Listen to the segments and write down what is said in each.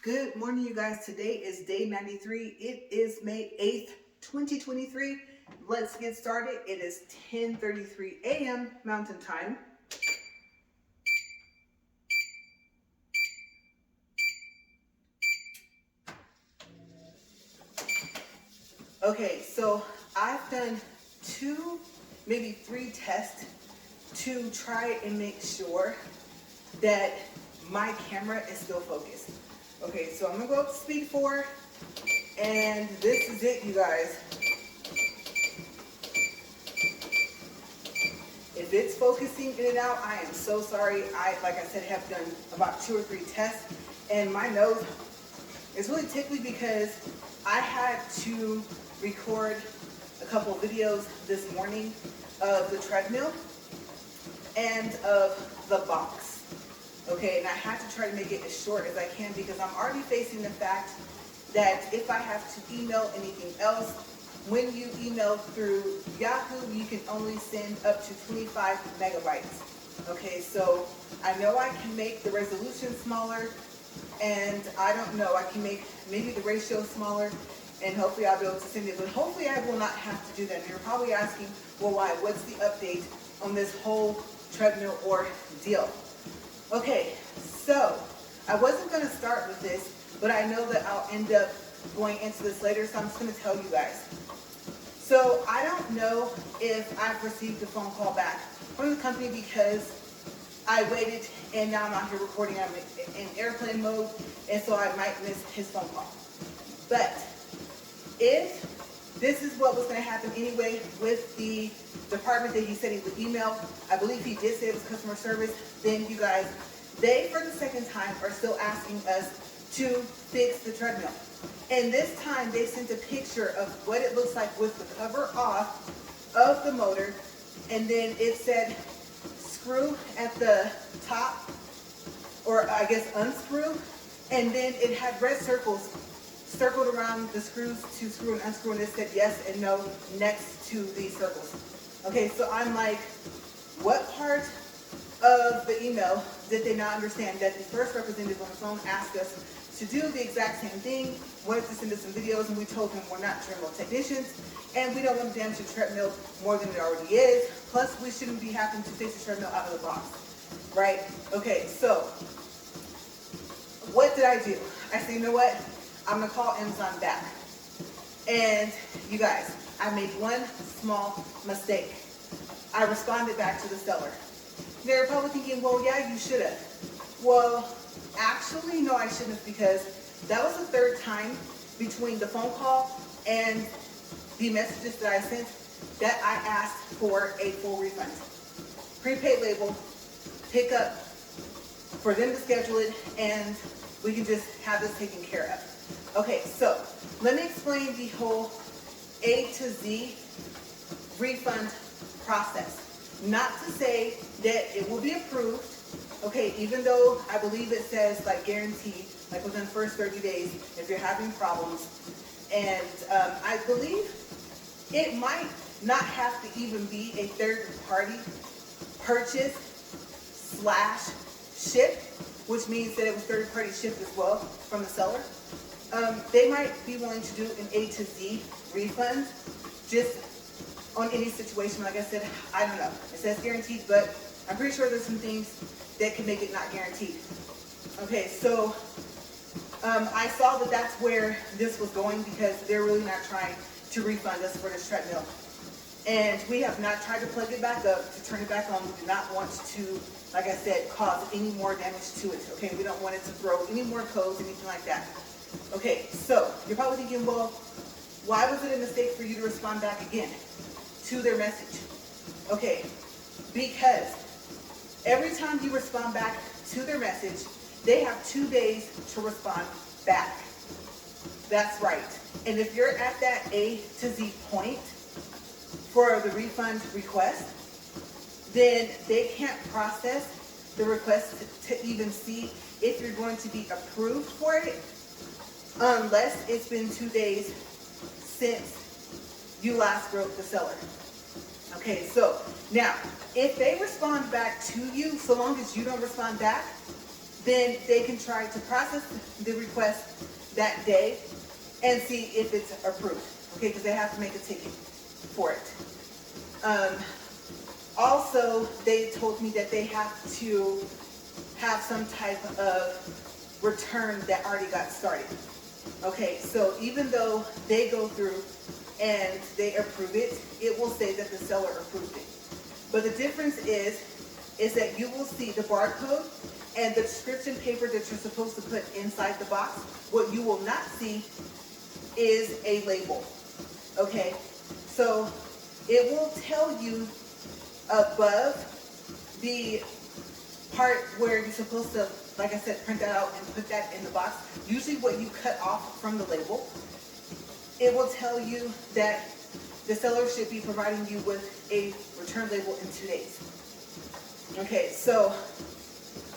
Good morning, you guys. Today is day 93. It is May 8th, 2023. Let's get started. It is 10:33 a.m. Mountain Time. Okay, so I've done two, maybe three tests to try and make sure that my camera is still focused. Okay, so I'm gonna go up to speed 4, and this is it, you guys. If it's focusing in and out, I am so sorry. Like I said, have done about 2 or 3 tests, and my nose is really tickly because I had to record a couple of videos this morning of the treadmill and of the box. Okay, and I had to try to make it as short as I can because I'm already facing the fact that if I have to email anything else, when you email through Yahoo, you can only send up to 25 megabytes. Okay, so I know I can make the resolution smaller, and I don't know, I can make maybe the ratio smaller, and hopefully I'll be able to send it, but hopefully I will not have to do that. And you're probably asking, well, why? What's the update on this whole treadmill ordeal? Okay, so I wasn't going to start with this, but I know that I'll end up going into this later, so I'm just going to tell you guys. So I don't know if I've received a phone call back from the company because I waited and now I'm out here recording. I'm in airplane mode, and so I might miss his phone call. But if this is what was going to happen anyway with the department that he said he would email, I believe he did say it was customer service, then you guys, they for the second time are still asking us to fix the treadmill. And this time they sent a picture of what it looks like with the cover off of the motor, and then it said screw at the top, or I guess unscrew, and then it had red circles circled around the screws to screw and unscrew, and it said yes and no next to these circles. Okay, so I'm like, what part of the email did they not understand? That the first representative on the phone asked us to do the exact same thing, wanted to send us some videos, and we told him we're not treadmill technicians, and we don't want to damage the treadmill more than it already is. Plus, we shouldn't be having to fix the treadmill out of the box, right? Okay, so what did I do? I said, you know what? I'm gonna call Amazon back. And you guys, I made one small mistake. I responded back to the seller. They're probably thinking, well, yeah, you should have. Well, actually, no, I shouldn't have, because that was the third time between the phone call and the messages that I sent that I asked for a full refund. Prepaid label, pick up, for them to schedule it, and we can just have this taken care of. Okay, so let me explain the whole A to Z refund process. Not to say that it will be approved, okay, even though I believe it says like guaranteed, like within the first 30 days, if you're having problems. And I believe it might not have to even be a third party purchase / ship, which means that it was third party shipped as well from the seller. They might be willing to do an A to Z refund just on any situation. Like I said, I don't know. It says guaranteed, but I'm pretty sure there's some things that can make it not guaranteed. Okay, so I saw that that's where this was going because they're really not trying to refund us for this treadmill. And we have not tried to plug it back up to turn it back on. We do not want to, like I said, cause any more damage to it. Okay, we don't want it to throw any more codes, anything like that. Okay, so you're probably thinking, well, why was it a mistake for you to respond back again to their message? Okay, because every time you respond back to their message, they have 2 days to respond back. That's right. And if you're at that A to Z point for the refund request, then they can't process the request to even see if you're going to be approved for it unless it's been 2 days since you last wrote the seller. Okay, so now if they respond back to you, so long as you don't respond back, then they can try to process the request that day and see if it's approved, okay, because they have to make a ticket for it. Also, they told me that they have to have some type of return that already got started. Okay, so even though they go through and they approve it, it will say that the seller approved it. But the difference is that you will see the barcode and the description paper that you're supposed to put inside the box. What you will not see is a label. Okay, so it will tell you above the part where you're supposed to, like I said, print that out and put that in the box. Usually what you cut off from the label, it will tell you that the seller should be providing you with a return label in 2 days. Okay, so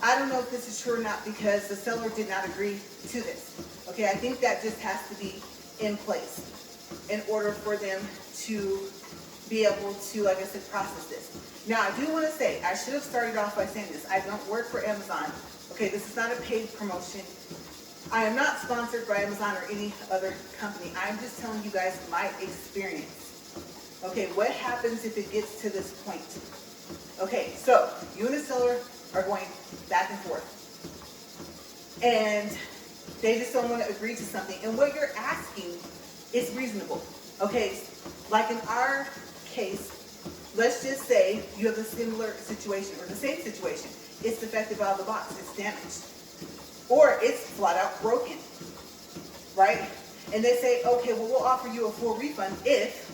I don't know if this is true or not because the seller did not agree to this. Okay, I think that just has to be in place in order for them to be able to, like I said, process this. Now, I do want to say, I should have started off by saying this. I don't work for Amazon. Okay, this is not a paid promotion. I am not sponsored by Amazon or any other company. I'm just telling you guys my experience. Okay, what happens if it gets to this point? Okay, so you and the seller are going back and forth. And they just don't want to agree to something. And what you're asking is reasonable. Okay, like in our case, let's just say you have a similar situation or the same situation. It's defective out of the box, it's damaged. Or it's flat out broken, right? And they say, okay, well, we'll offer you a full refund if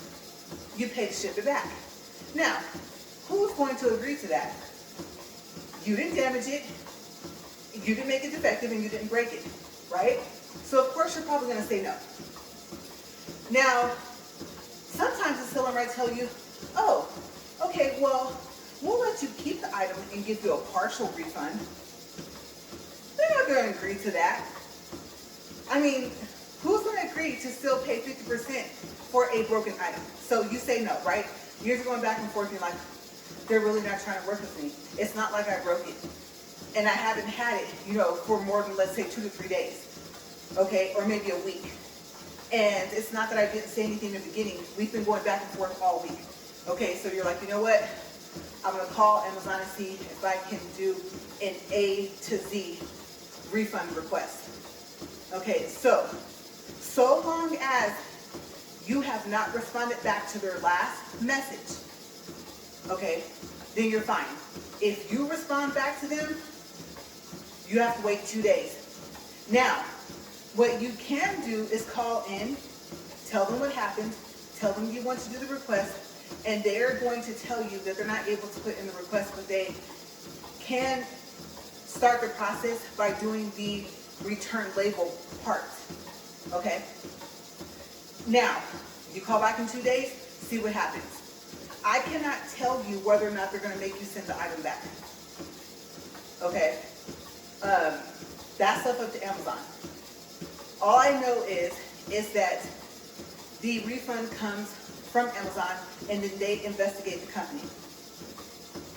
you pay to ship it back. Now, who's going to agree to that? You didn't damage it, you didn't make it defective, and you didn't break it, right? So of course you're probably gonna say no. Now, sometimes the seller might tell you, oh, okay, well, we'll let you keep the item and give you a partial refund. They're not going to agree to that. I mean, who's going to agree to still pay 50% for a broken item? So you say no, right? You're going back and forth, you're like, they're really not trying to work with me. It's not like I broke it. And I haven't had it, for more than, let's say, 2 to 3 days. Okay, or maybe a week. And it's not that I didn't say anything in the beginning. We've been going back and forth all week. Okay, so you're like, you know what? I'm going to call Amazon and see if I can do an A to Z refund request. Okay, so long as you have not responded back to their last message, okay, then you're fine. If you respond back to them, you have to wait 2 days. Now, what you can do is call in, tell them what happened, tell them you want to do the request, and they're going to tell you that they're not able to put in the request, but they can start the process by doing the return label part. Okay? Now, you call back in 2 days, see what happens. I cannot tell you whether or not they're going to make you send the item back. Okay? That's up to Amazon. All I know is that the refund comes from Amazon and then they investigate the company.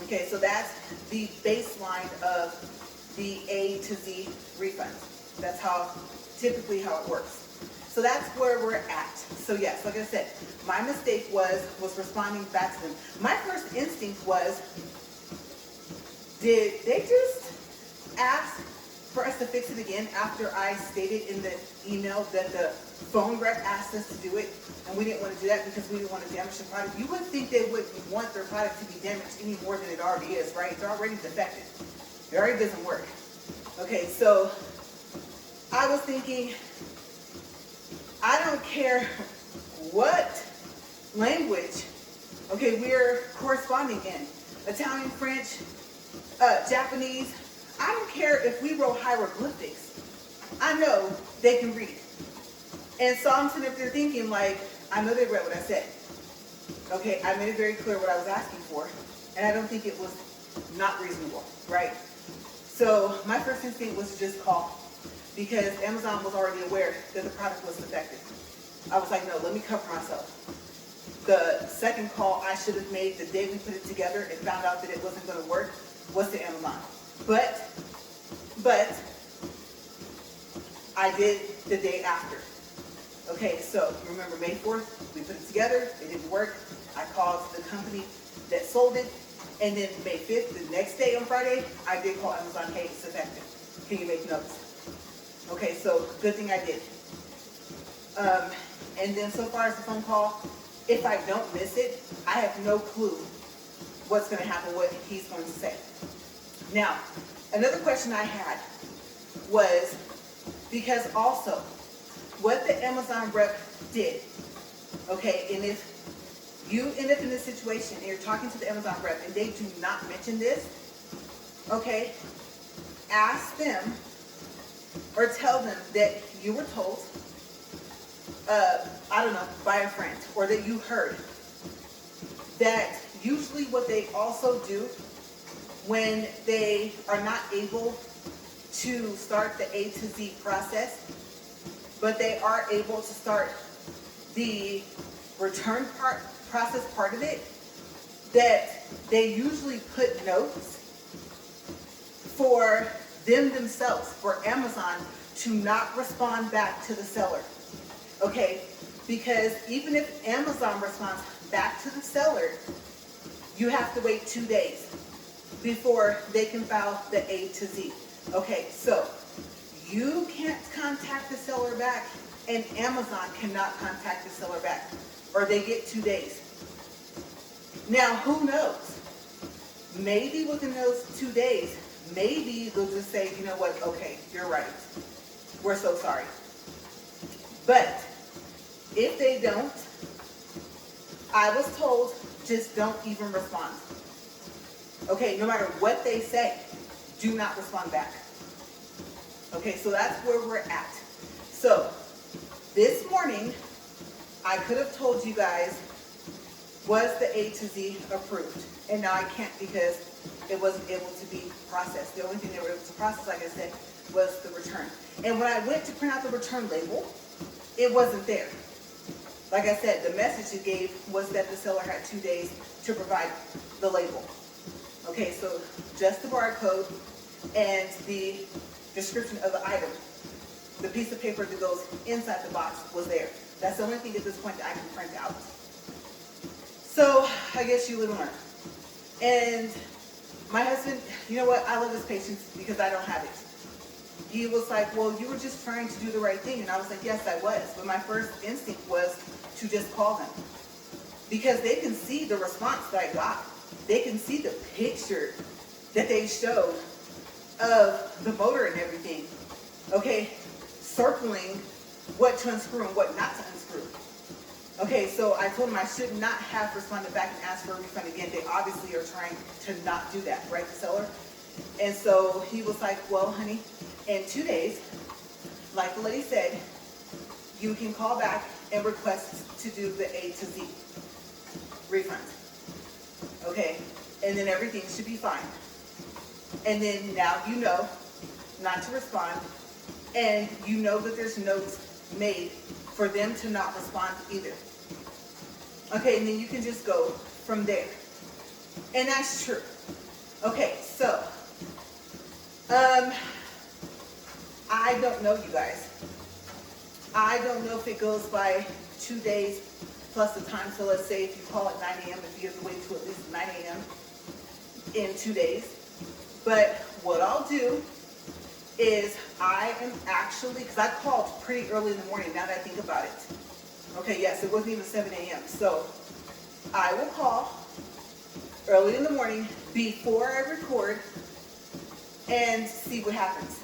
Okay, so that's the baseline of the A to Z refunds. That's typically how it works. So that's where we're at. So yes, like I said, my mistake was responding back to them. My first instinct was, did they just ask for us to fix it again after I stated in the email that the phone rep asked us to do it and we didn't want to do that because we didn't want to damage the product? You wouldn't think they would want their product to be damaged any more than it already is, right? It's already defective. It already doesn't work. Okay, so I was thinking, I don't care what language, okay, we're corresponding in. Italian, French, Japanese. I don't care if we wrote hieroglyphics. I know they can read. And so I'm sitting up there thinking, like, I know they read what I said. Okay, I made it very clear what I was asking for. And I don't think it was not reasonable, right? So my first instinct was to just call because Amazon was already aware that the product was defective. I was like, no, let me cover myself. The second call I should have made the day we put it together and found out that it wasn't going to work was to Amazon. But but I did the day after. Okay, so remember May 4th, we put it together, it didn't work. I called the company that sold it, and then May 5th, the next day on Friday, I did call Amazon, hey, it's effective. Can you make notes? Okay, so good thing I did. And then so far as the phone call, if I don't miss it, I have no clue what's going to happen, what he's going to say. Now, another question I had was, because also, what the Amazon rep did, okay, and if you end up in this situation and you're talking to the Amazon rep and they do not mention this, okay, ask them or tell them that you were told, I don't know, by a friend, or that you heard that usually what they also do when they are not able to start the A to Z process, but they are able to start the return process part of it, that they usually put notes for them themselves, for Amazon to not respond back to the seller. Okay, because even if Amazon responds back to the seller, you have to wait 2 days before they can file the A to Z. Okay, so you can't contact the seller back, and Amazon cannot contact the seller back, or they get 2 days. Now, who knows? Maybe within those 2 days, maybe they'll just say, you know what, okay, you're right. We're so sorry. But if they don't, I was told, just don't even respond. Okay, no matter what they say, do not respond back. Okay, so that's where we're at. So this morning, I could have told you guys, was the A to Z approved? And now I can't because it wasn't able to be processed. The only thing they were able to process, like I said, was the return. And when I went to print out the return label, it wasn't there. Like I said, the message it gave was that the seller had 2 days to provide the label. Okay, so just the barcode and the description of the item. The piece of paper that goes inside the box was there. That's the only thing at this point that I can print out. So I guess you live and learn. And my husband, you know what? I love his patience because I don't have it. He was like, well, you were just trying to do the right thing. And I was like, yes, I was. But my first instinct was to just call them. Because they can see the response that I got. They can see the picture that they showed of the motor and everything. Okay, circling what to unscrew and what not to unscrew. Okay, so I told him I should not have responded back and asked for a refund again. They obviously are trying to not do that, right, the seller? And so he was like, well, honey, in 2 days, like the lady said, you can call back and request to do the A to Z refund. Okay, and then everything should be fine. And then now you know not to respond, and you know that there's notes made for them to not respond either. Okay, and then you can just go from there. And that's true. Okay, so, I don't know, you guys. I don't know if it goes by 2 days plus the time. So let's say if you call at 9 a.m., if you have to wait till at least 9 a.m. in 2 days. But what I'll do is I am actually, because I called pretty early in the morning, now that I think about it. Okay, yes, it wasn't even 7 a.m. So I will call early in the morning before I record and see what happens.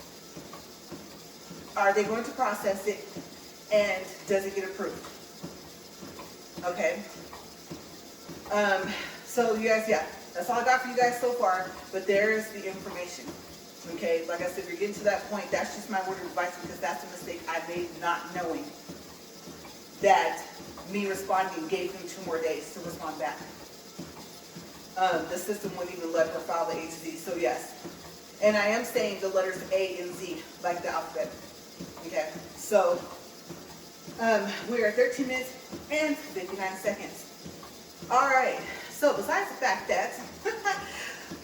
Are they going to process it, and does it get approved? Okay. So you guys, yeah, that's all I got for you guys so far, but there's the information. Okay, like I said, if you're getting to that point, that's just my word of advice because that's a mistake I made not knowing that me responding gave them 2 more days to respond back. The system wouldn't even let her file the A to Z, so yes. And I am saying the letters A and Z, like the alphabet. Okay, so we are 13 minutes and 59 seconds. All right, so besides the fact that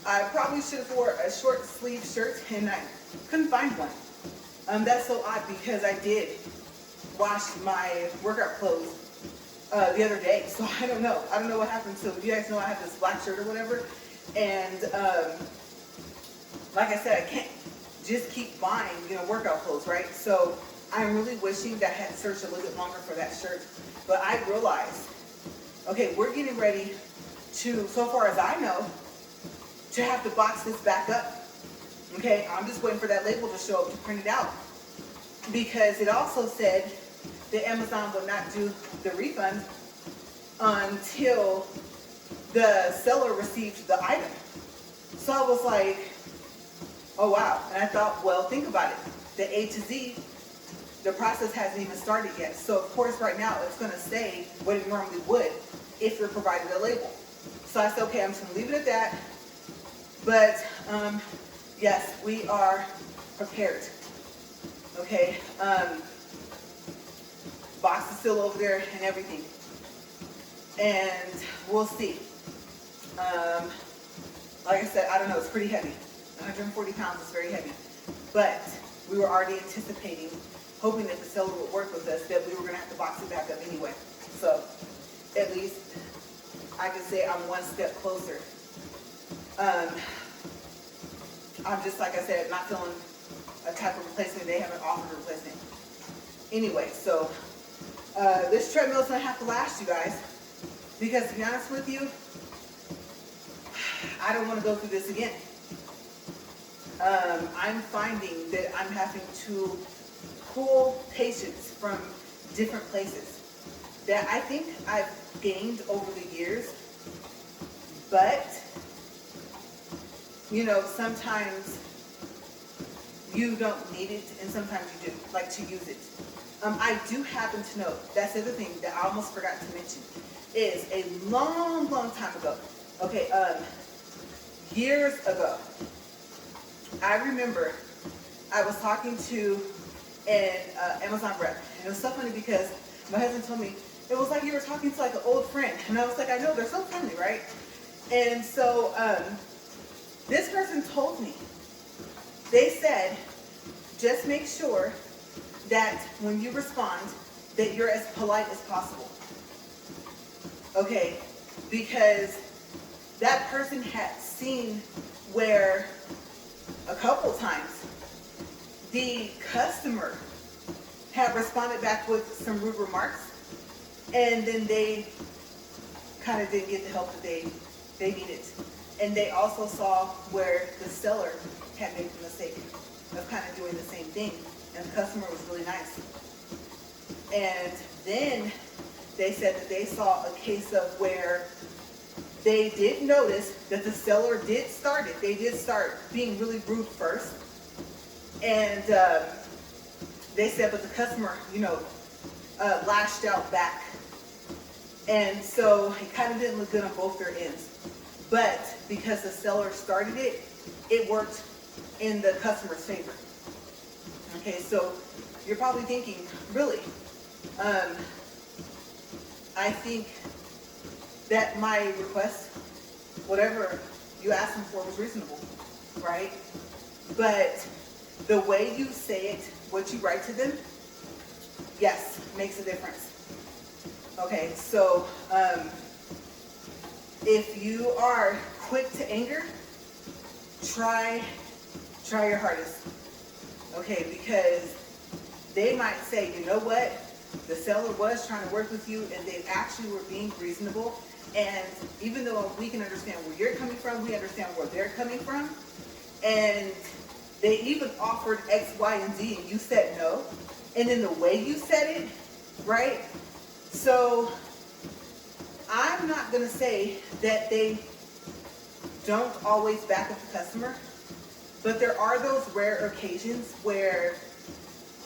I probably should have wore a short sleeve shirt and I couldn't find one. That's so odd because I did wash my workout clothes the other day. So I don't know. I don't know what happened. So you guys know I have this black shirt or whatever. And like I said, I can't just keep buying, workout clothes, right? So I'm really wishing that I had searched a little bit longer for that shirt. But I realized, okay, we're getting ready to, so far as I know, to have to box this back up. Okay, I'm just waiting for that label to show up to print it out. Because it also said that Amazon would not do the refund until the seller received the item. So I was like, oh wow. And I thought, well, think about it. The A to Z, the process hasn't even started yet. So of course right now it's gonna say what it normally would if you're provided a label. So I said, okay, I'm just gonna leave it at that. But yes, we are prepared. Okay, box is still over there and everything. And we'll see. Like I said, I don't know, it's pretty heavy. 140 pounds is very heavy. But we were already anticipating, hoping that the seller would work with us, that we were gonna have to box it back up anyway. So at least I can say I'm one step closer. I'm just, like I said, not feeling a type of replacement. They haven't offered a replacement. Anyway, so this treadmill is gonna have to last, you guys, because to be honest with you, I don't want to go through this again. I'm finding that I'm having to pull patients from different places that I think I've gained over the years, but sometimes you don't need it and sometimes you do, like to use it. I do happen to know, that's the other thing that I almost forgot to mention, is a long, long time ago, okay, years ago, I remember I was talking to an Amazon rep, and it was so funny because my husband told me, it was like you were talking to like an old friend, and I was like, I know, they're so friendly, right? And so this person told me, they said, just make sure that when you respond, that you're as polite as possible. Okay, because that person had seen where a couple times the customer had responded back with some rude remarks, and then they kind of didn't get the help that they needed. And they also saw where the seller had made the mistake of kind of doing the same thing, and the customer was really nice. And then they said that they saw a case of where they did notice that the seller did start it. They did start being really rude first. And they said, but the customer, lashed out back. And so it kind of didn't look good on both their ends. But because the seller started it, it worked in the customer's favor. Okay, so you're probably thinking, really? I think that my request, whatever you asked them for, was reasonable, right? But the way you say it, what you write to them, yes, makes a difference. Okay, so if you are quick to anger, try your hardest. Okay, because they might say, you know what? The seller was trying to work with you and they actually were being reasonable. And even though we can understand where you're coming from, we understand where they're coming from. And they even offered X, Y, and Z and you said no. And then the way you said it, right? So I'm not going to say that they don't always back up the customer, but there are those rare occasions where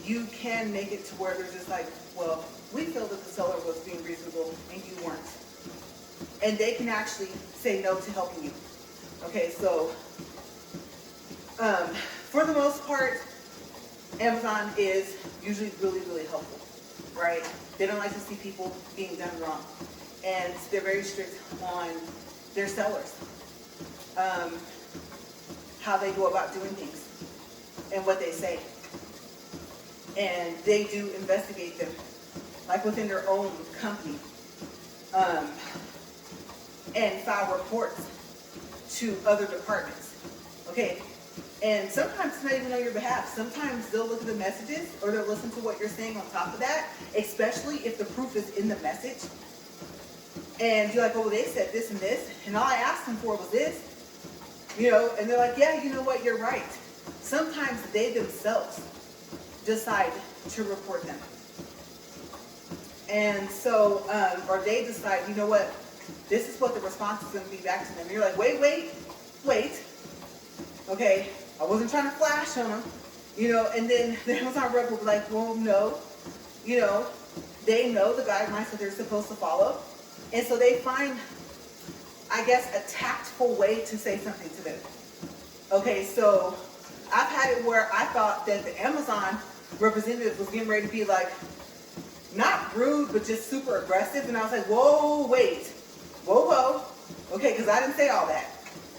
you can make it to where they're just like, well, we feel that the seller was being reasonable and you weren't. And they can actually say no to helping you. Okay, so for the most part, Amazon is usually really, really helpful, right? They don't like to see people being done wrong. And they're very strict on their sellers. how they go about doing things and what they say. And they do investigate them, like within their own company, and file reports to other departments. Okay, and sometimes it's not even on your behalf. Sometimes they'll look at the messages or they'll listen to what you're saying on top of that, especially if the proof is in the message. And you're like, oh, well, they said this and this, and all I asked them for was this, you know, and they're like, yeah, you know what, you're right. Sometimes they themselves decide to report them. And so, or they decide, you know what, this is what the response is going to be back to them. And you're like, wait. Okay, I wasn't trying to flash on them, you know, and then the Amazon rep will be like, well, no, you know, they know the guidelines that they're supposed to follow. And so they find, I guess, a tactful way to say something to them. Okay, so I've had it where I thought that the Amazon representative was getting ready to be like, not rude, but just super aggressive. And I was like, whoa, wait, whoa. Okay, because I didn't say all that.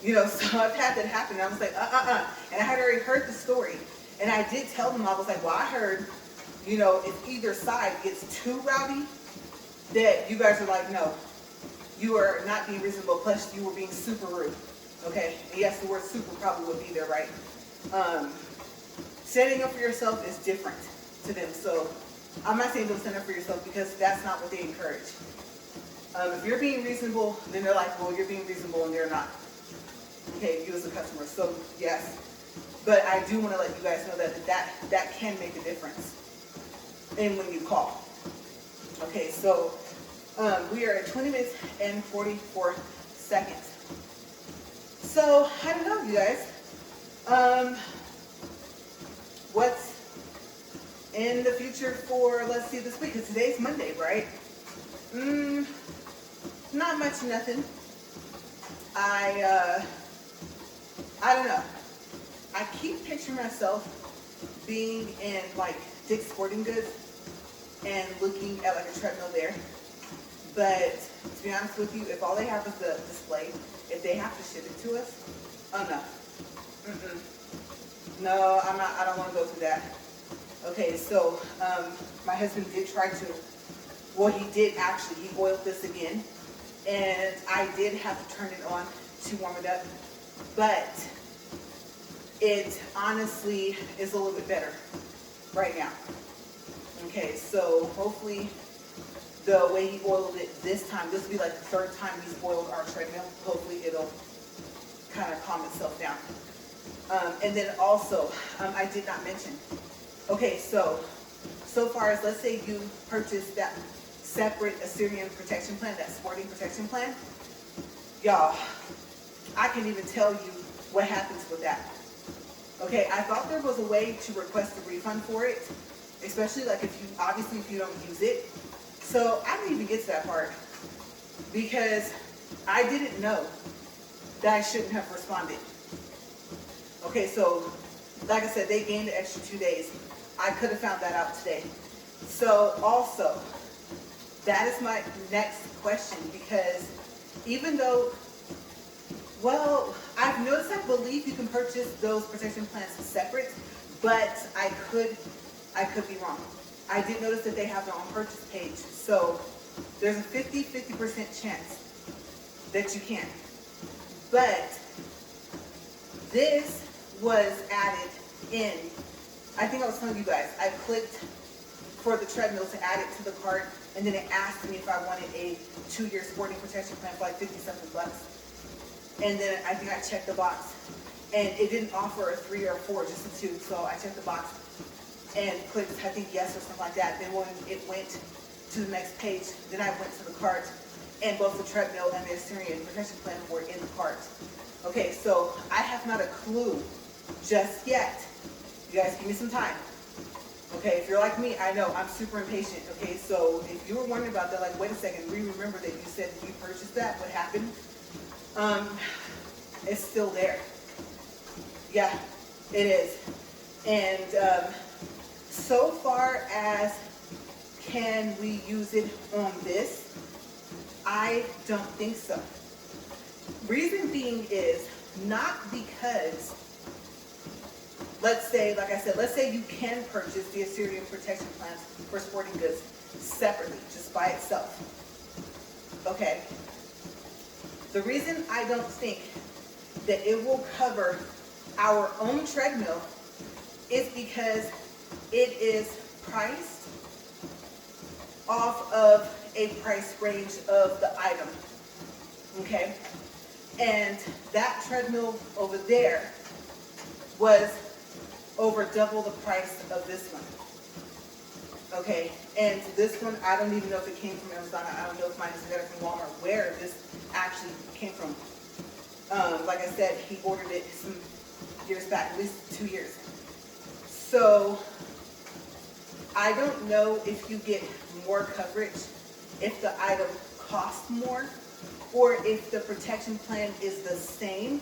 You know, so I've had that happen. And I was like, And I had already heard the story. And I did tell them, I was like, well, I heard, you know, if either side gets too rowdy, that you guys are like, no, you are not being reasonable, plus you were being super rude. Okay, and yes, the word super probably would be there, right? Standing up for yourself is different to them. So I'm not saying don't stand up for yourself, because that's not what they encourage. If you're being reasonable, then they're like, well, you're being reasonable, and they're not. Okay, you as a customer. So yes, but I do want to let you guys know that can make a difference in when you call. Okay, so we are at 20 minutes and 44 seconds. So I don't know, you guys. What's in the future for, let's see, this week? Because today's Monday, right? Not much, nothing. I don't know. I keep picturing myself being in like Dick's Sporting Goods and looking at like a treadmill there. But to be honest with you, if all they have is the display, if they have to ship it to us, oh no. No, I'm not, I don't want to go through that. Okay, so my husband did try to, well, he did actually, he oiled this again, and I did have to turn it on to warm it up, but it honestly is a little bit better right now. Okay, so hopefully the way he oiled it this time, this will be like the third time he's oiled our treadmill. Hopefully it'll kind of calm itself down. And then also, I did not mention, okay, so far as, let's say you purchased that separate Assyrian protection plan, that sporting protection plan, y'all, I can't even tell you what happens with that. Okay, I thought there was a way to request a refund for it, especially like if you don't use it. So I didn't even get to that part because I didn't know that I shouldn't have responded. Okay, so like I said, they gained the extra 2 days. I could have found that out today. So also, that is my next question, because even though, well, I've noticed, I believe you can purchase those protection plans separate, but I could be wrong. I did notice that they have their own purchase page. So there's a 50% chance that you can. But this was added in, I think I was telling you guys, I clicked for the treadmill to add it to the cart, and then it asked me if I wanted a 2-year sporting protection plan for like $50-something bucks. And then I think I checked the box, and it didn't offer a 3 or a 4, just a 2. So I checked the box and clicked, I think, yes or something like that. Then when it went to the next page, then I went to the cart, and both the treadmill and the Assyrian protection plan were in the cart. Okay, so I have not a clue just yet. You guys give me some time. Okay, if you're like me, I know I'm super impatient. Okay, so if you were wondering about that, like, wait a second, remember that you said you purchased that, what happened? It's still there. Yeah, it is. And so far as can we use it on this, I don't think so. Reason being is not because let's say, like I said, let's say you can purchase the Assyrian protection plans for sporting goods separately, just by itself. Okay. The reason I don't think that it will cover our own treadmill is because it is priced off of a price range of the item. Okay. And that treadmill over there was over double the price of this one. Okay, and this one, I don't even know if it came from Amazon. I don't know if mine is better from Walmart, where this actually came from. Like I said, he ordered it some years back, at least 2 years. So I don't know if you get more coverage if the item costs more, or if the protection plan is the same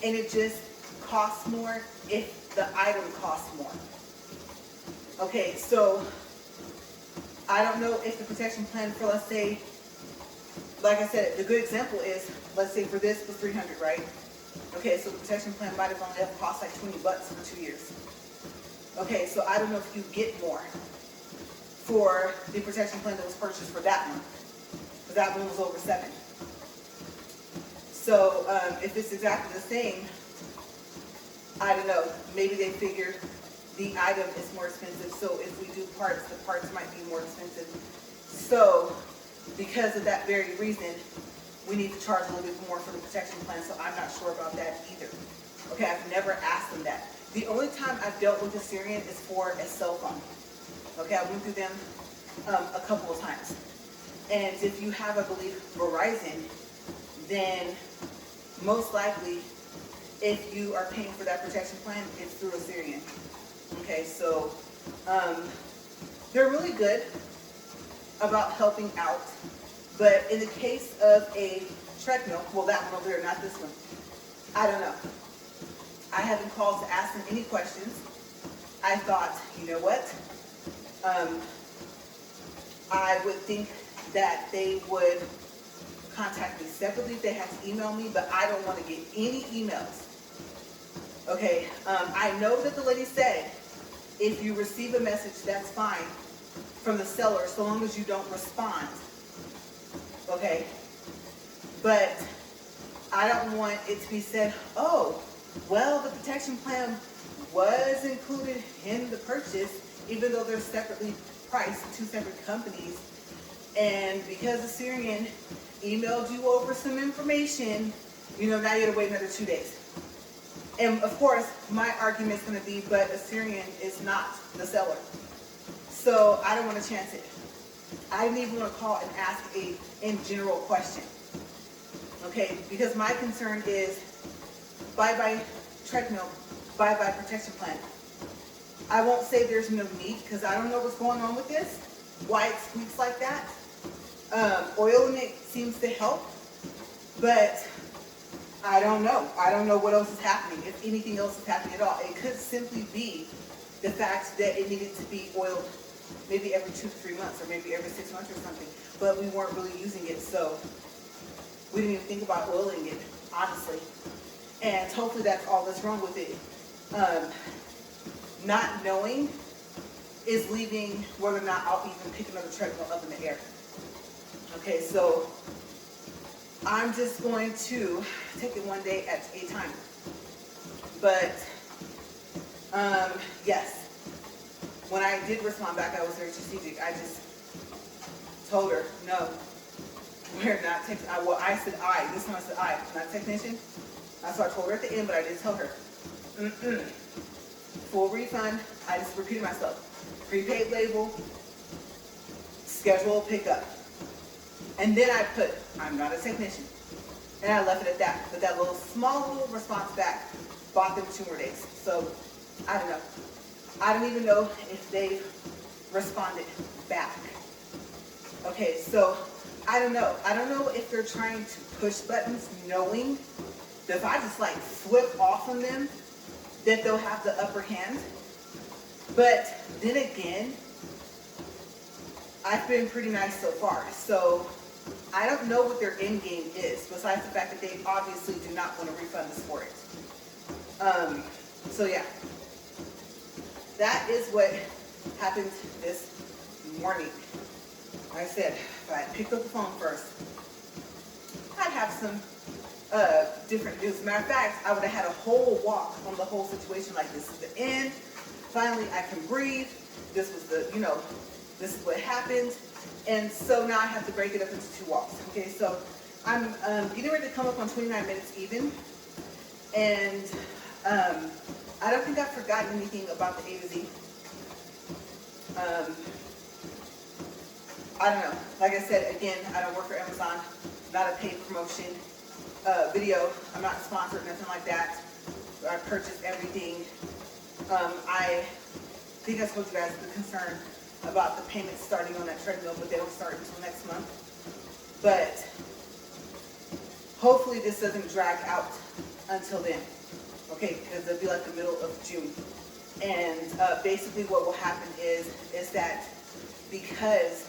and it just costs more if the item costs more. Okay, so I don't know if the protection plan for, let's say, like I said, the good example is, let's say for this was $300, right? Okay, so the protection plan might have only cost like $20 for 2 years. Okay, so I don't know if you get more for the protection plan that was purchased for that one, because that one was over $7. So if it's exactly the same, I don't know, maybe they figured the item is more expensive, so if we do parts, the parts might be more expensive. So because of that very reason, we need to charge a little bit more for the protection plan, so I'm not sure about that either. Okay, I've never asked them that. The only time I've dealt with Assyrian is for a cell phone. Okay, I went through them a couple of times. And if you have, I believe, Verizon, then most likely, if you are paying for that protection plan, it's through Assyrian. Okay, so they're really good about helping out. But in the case of a treadmill, well, that one over there, not this one, I don't know. I haven't called to ask them any questions. I thought, you know what? I would think that they would contact me separately if they had to email me, but I don't want to get any emails. Okay, I know that the lady said, if you receive a message, that's fine, from the seller, so long as you don't respond. Okay, but I don't want it to be said, oh, well, the protection plan was included in the purchase, even though they're separately priced, two separate companies, and because Assyrian emailed you over some information, you know, now you have to wait another 2 days. And of course, my argument is going to be, but Assyrian is not the seller. So I don't want to chance it. I didn't even want to call and ask a in general question. Okay, because my concern is bye-bye treadmill, bye-bye protection plan. I won't say there's no need, because I don't know what's going on with this, why it squeaks like that. Oiling it seems to help, but I don't know. I don't know what else is happening, if anything else is happening at all. It could simply be the fact that it needed to be oiled maybe every 2 to 3 months, or maybe every 6 months or something, but we weren't really using it, so we didn't even think about oiling it, honestly. And hopefully that's all that's wrong with it. Not knowing is leaving whether or not I'll even pick another treadmill up in the air. Okay, so I'm just going to take it one day at a time. But, yes, when I did respond back, I was very strategic. I just told her, no, we're not technician. Well, I said I. This time I said I, not technician. So I told her at the end, but I did tell her, full refund. I just repeated myself. Prepaid label, schedule pickup. And then I put, I'm not a technician. And I left it at that. But that small little response back bought them 2 more days. So, I don't know. I don't even know if they responded back. Okay, so, I don't know. I don't know if they're trying to push buttons knowing that if I just like flip off on them, that they'll have the upper hand. But then again, I've been pretty nice so far. So I don't know what their end game is, besides the fact that they obviously do not want to refund us for it. So yeah, that is what happened this morning. Like I said, if I picked up the phone first, I'd have some different news. Matter of fact, I would have had a whole walk on the whole situation. Like, this is the end. Finally, I can breathe. This was the, this is what happened. And so now I have to break it up into 2 walks. Okay, so I'm getting ready to come up on 29 minutes even. And I don't think I've forgotten anything about the A to Z. I don't know. Like I said, again, I don't work for Amazon. Not a paid promotion video. I'm not sponsored, nothing like that. I purchased everything. I think I told you guys the concern about the payments starting on that treadmill, but they don't start until next month. But hopefully this doesn't drag out until then. Okay, because it'll be like the middle of June. And basically what will happen is that because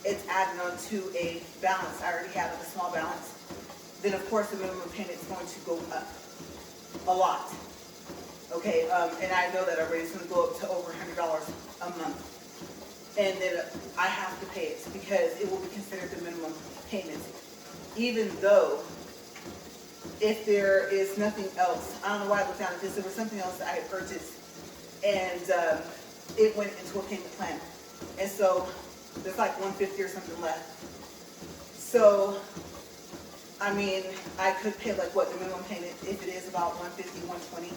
it's added on to a balance, I already have a small balance, then of course the minimum payment is going to go up a lot. Okay, and I know that already. It's going to go up to over $100 a month. And then I have to pay it because it will be considered the minimum payment. Even though if there is nothing else, I don't know why I looked down at this, there was something else that I had purchased and it went into a payment plan. And so there's like $150 or something left. So, I mean, I could pay like what the minimum payment, if it is about $150, $120,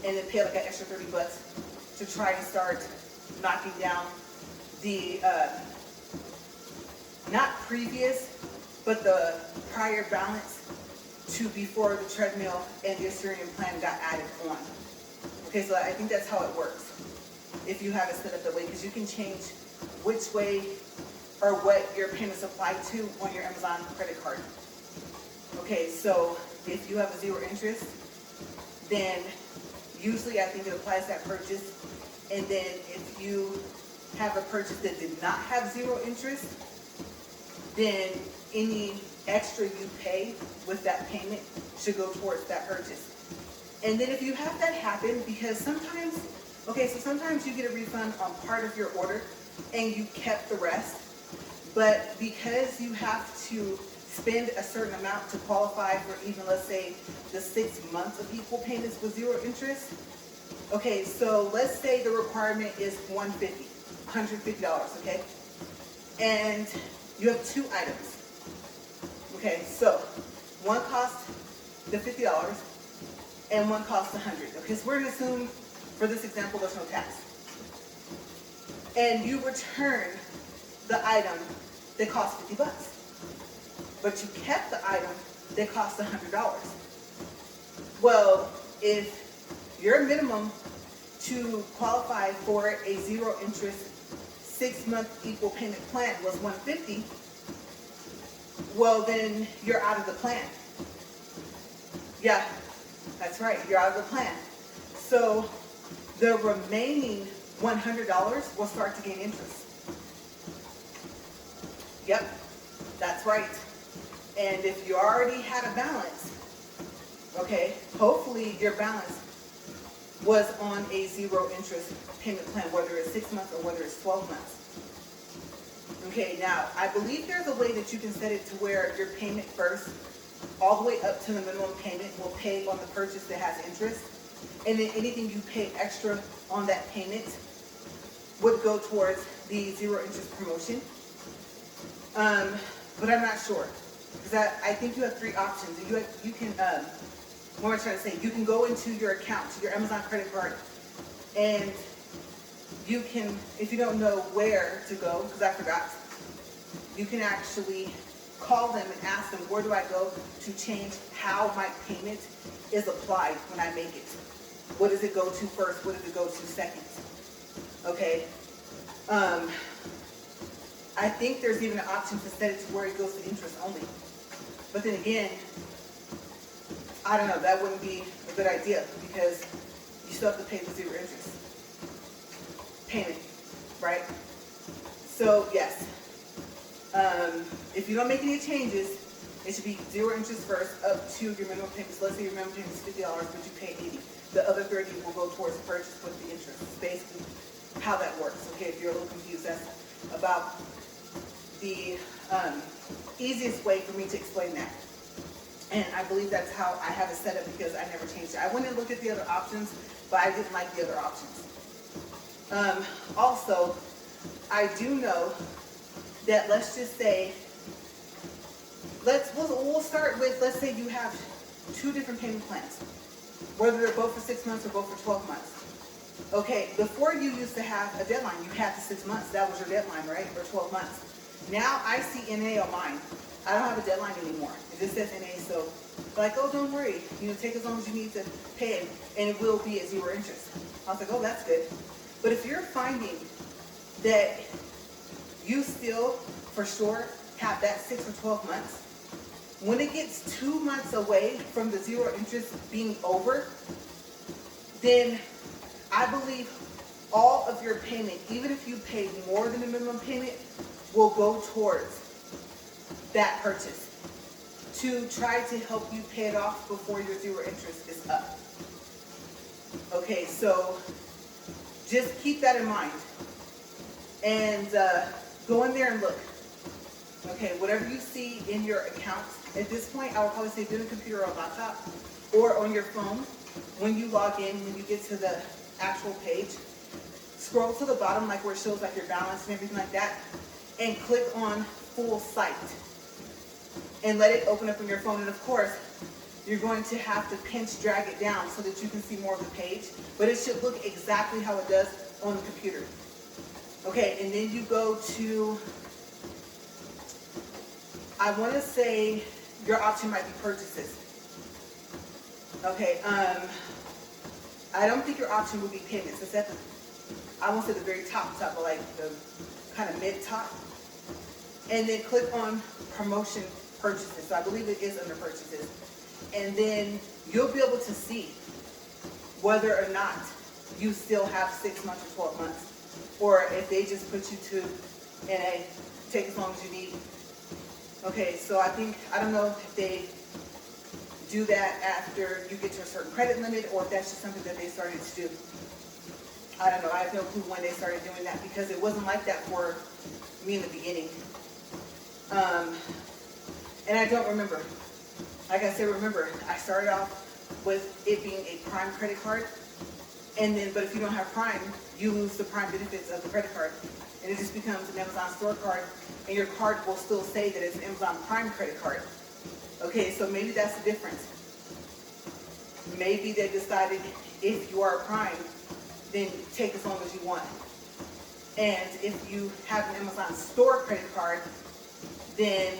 and then pay like an extra $30 to try and start knocking down the, not previous, but the prior balance to before the treadmill and the Assyrian plan got added on. Okay, so I think that's how it works if you have it set up that way, because you can change which way or what your payments apply to on your Amazon credit card. Okay, so if you have a 0 interest, then usually I think it applies to that purchase. And then if you have a purchase that did not have 0 interest, then any extra you pay with that payment should go towards that purchase. And then if you have that happen, because sometimes, okay, so sometimes you get a refund on part of your order and you kept the rest, but because you have to spend a certain amount to qualify for even, let's say, the 6 months of equal payments with 0 interest. Okay, so let's say the requirement is $150, okay? And you have 2 items. Okay, so one costs the $50 and one costs $100. Okay, so we're going to assume for this example there's no tax. And you return the item that costs $50, but you kept the item that costs $100. Well, if your minimum to qualify for a 0 interest 6-month equal payment plan was $150, well then you're out of the plan. Yeah, that's right, you're out of the plan. So the remaining $100 will start to gain interest. Yep, that's right. And if you already had a balance, okay, hopefully your balance was on a 0 interest payment plan, whether it's 6 months or whether it's 12 months. Okay, now I believe there's a way that you can set it to where your payment first, all the way up to the minimum payment, will pay on the purchase that has interest, and then anything you pay extra on that payment would go towards the 0 interest promotion. But I'm not sure, because I think you have 3 options. You can, what am I trying to say? You can go into your account, to your Amazon credit card, and you can, if you don't know where to go, because I forgot, you can actually call them and ask them, where do I go to change how my payment is applied when I make it? What does it go to first? What does it go to second? Okay. I think there's even an option to set it to where it goes to interest only. But then again, I don't know, that wouldn't be a good idea because you still have to pay the 0 interest payment, right? So yes, if you don't make any changes, it should be 0 interest first up to your minimum payment. So let's say your minimum payment is $50, but you pay $80. the other 30 will go towards the purchase with the interest. It's basically how that works. Okay, if you're a little confused, that's about the easiest way for me to explain that. And I believe that's how I have it set up because I never changed it. I went and looked at the other options, but I didn't like the other options. Also, I do know that, let's just say, we'll start with, let's say you have 2 different payment plans, whether they're both for 6 months or both for 12 months. Okay, before you used to have a deadline, you had the 6 months, that was your deadline, right, or 12 months. Now I see NA on mine. I don't have a deadline anymore. It just says NA, so like, oh, don't worry, take as long as you need to pay it, and it will be at 0 interest. I was like, oh, that's good. But if you're finding that you still, for sure, have that 6 or 12 months, when it gets 2 months away from the 0 interest being over, then I believe all of your payment, even if you pay more than the minimum payment, will go towards that purchase to try to help you pay it off before your 0 interest is up. Okay, so just keep that in mind. And go in there and look. Okay, whatever you see in your account, at this point, I would probably say do it on a computer or a laptop or on your phone. When you log in, when you get to the actual page, scroll to the bottom, like where it shows like your balance and everything like that, and click on full site. And let it open up on your phone. And of course, you're going to have to pinch drag it down so that you can see more of the page. But it should look exactly how it does on the computer. Okay, and then you go to, I want to say your option might be purchases. Okay, I don't think your option would be payments. It's at the, I won't say the very top, but like the kind of mid top. And then click on promotion purchases. So I believe it is under purchases. And then you'll be able to see whether or not you still have 6 months or 12 months. Or if they just put you to NA, take as long as you need. Okay, so I don't know if they do that after you get to a certain credit limit or if that's just something that they started to do. I don't know, I have no clue when they started doing that because it wasn't like that for me in the beginning. And I don't remember. Like I said, remember, I started off with it being a Prime credit card. And then, but if you don't have Prime, you lose the Prime benefits of the credit card. And it just becomes an Amazon store card. And your card will still say that it's an Amazon Prime credit card. Okay, so maybe that's the difference. Maybe they decided if you are Prime, then take as long as you want. And if you have an Amazon store credit card, then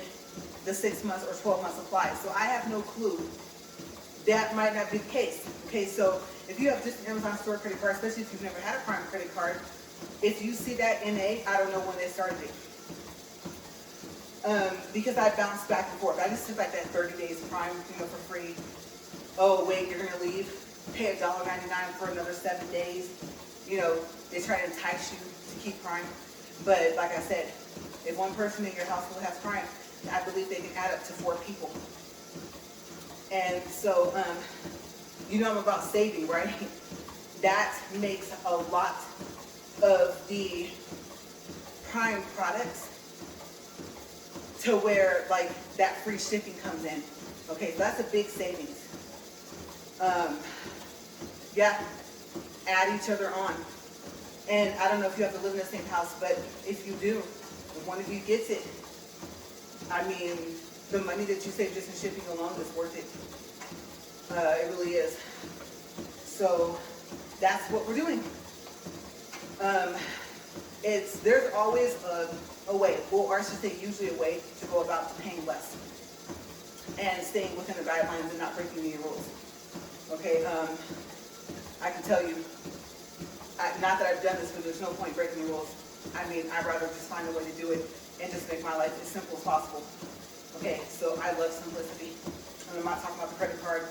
the 6 months or 12 months apply. So I have no clue. That might not be the case. Okay, so if you have just an Amazon store credit card, especially if you've never had a Prime credit card, if you see that NA, I don't know when they started it. Because I bounced back and forth. I just took like that 30 days Prime, for free. Oh wait, you're gonna leave, pay $1.99 for another 7 days. They try to entice you to keep Prime. But like I said, if one person in your household has Prime, I believe they can add up to 4 people. And so, I'm about saving, right? That makes a lot of the Prime products to where like that free shipping comes in. Okay, so that's a big savings. Yeah, add each other on. And I don't know if you have to live in the same house, but if you do, if one of you gets it, I mean, the money that you save just in shipping alone is worth it. It really is. So that's what we're doing. There's always a way, or I should say usually a way to go about paying less and staying within the guidelines and not breaking any rules. Okay, I can tell you, not that I've done this, but there's no point breaking the rules. I mean, I'd rather just find a way to do it and just make my life as simple as possible. Okay, so I love simplicity. I'm not talking about the credit card,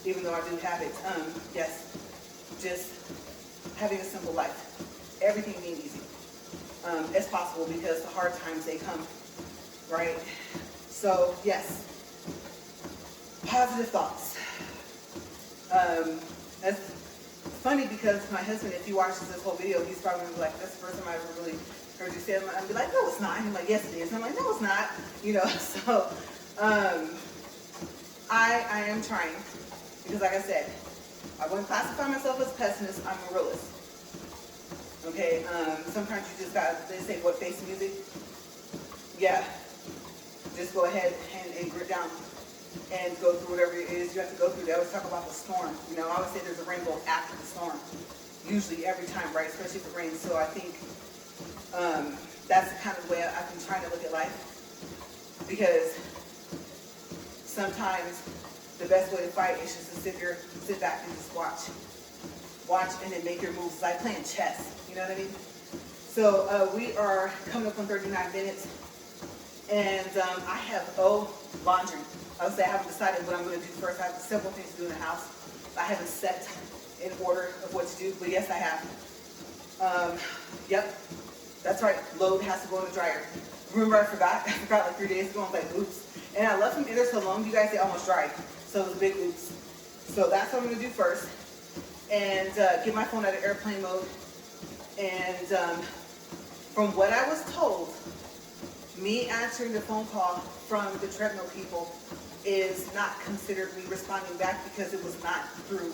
even though I do have it. Yes, just having a simple life. Everything being easy as possible because the hard times, they come, right? So, yes, positive thoughts. funny because my husband, if he watches this whole video, he's probably gonna be like, that's the first time I ever really heard you say it. I'd be like, no, it's not. And he's like, yes, it is. And I'm like, no, it's not. You know, so I am trying because, like I said, I wouldn't classify myself as a pessimist. I'm a realist. Okay, sometimes you just got, they say, what, face music? Yeah, just go ahead and grit down and go through whatever it is you have to go through. They always talk about the storm. You know, I always say there's a rainbow after the storm. Usually every time, right? Especially if it rains. So I think that's the kind of way I've been trying to look at life. Because sometimes the best way to fight is just to sit back and just watch and then make your moves. It's like playing chess, you know what I mean? So we are coming up on 39 minutes, and I have laundry. I would say I haven't decided what I'm going to do first. I have several things to do in the house. I haven't set in order of what to do, but yes, I have. Yep, that's right. Load has to go in the dryer. Remember, I forgot like 3 days ago. I was like, oops. And I left them in there so long, you guys, they almost dried. So it was a big oops. So that's what I'm going to do first. And get my phone out of airplane mode. And from what I was told, me answering the phone call from the treadmill people is not considered me responding back because it was not through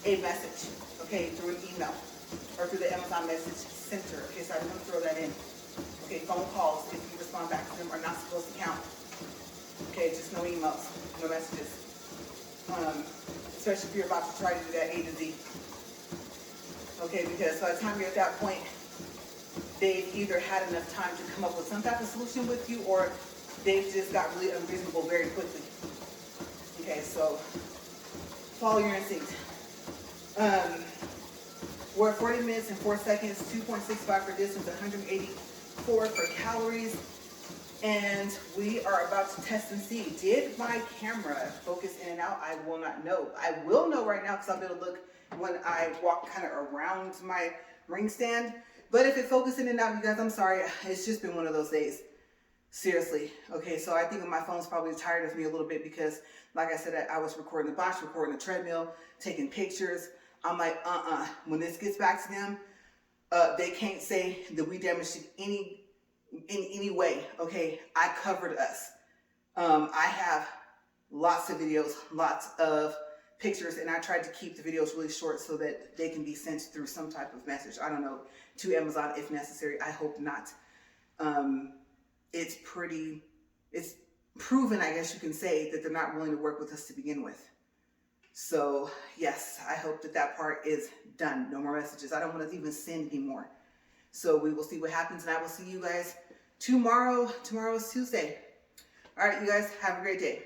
a message, okay, through an email or through the Amazon message center. Okay, so I'm going to throw that in. Okay, phone calls, if you respond back to them, are not supposed to count. Okay, just no emails, no messages. Especially if you're about to try to do that A to Z. Okay, because by the time you're at that point, they've either had enough time to come up with some type of solution with you, or they've just got really unreasonable very quickly. Okay, so follow your instinct. We're at 40 minutes and 4 seconds, 2.65 for distance, 184 for calories. And we are about to test and see. Did my camera focus in and out? I will not know. I will know right now because I'll be able to look when I walk kind of around my ring stand. But if it focused in and out, you guys, I'm sorry. It's just been one of those days. Seriously. Okay, so I think my phone's probably tired of me a little bit because, like I said, I was recording the box, recording the treadmill, taking pictures. I'm like, when this gets back to them, they can't say that we damaged it in any way. Okay, I covered us. I have lots of videos, lots of pictures, and I tried to keep the videos really short so that they can be sent through some type of message. I don't know, to Amazon if necessary. I hope not. It's proven, I guess you can say, that they're not willing to work with us to begin with. So yes, I hope that part is done. No more messages. I don't want to even send anymore. So we will see what happens, and I will see you guys tomorrow. Tomorrow is Tuesday. All right, you guys, have a great day.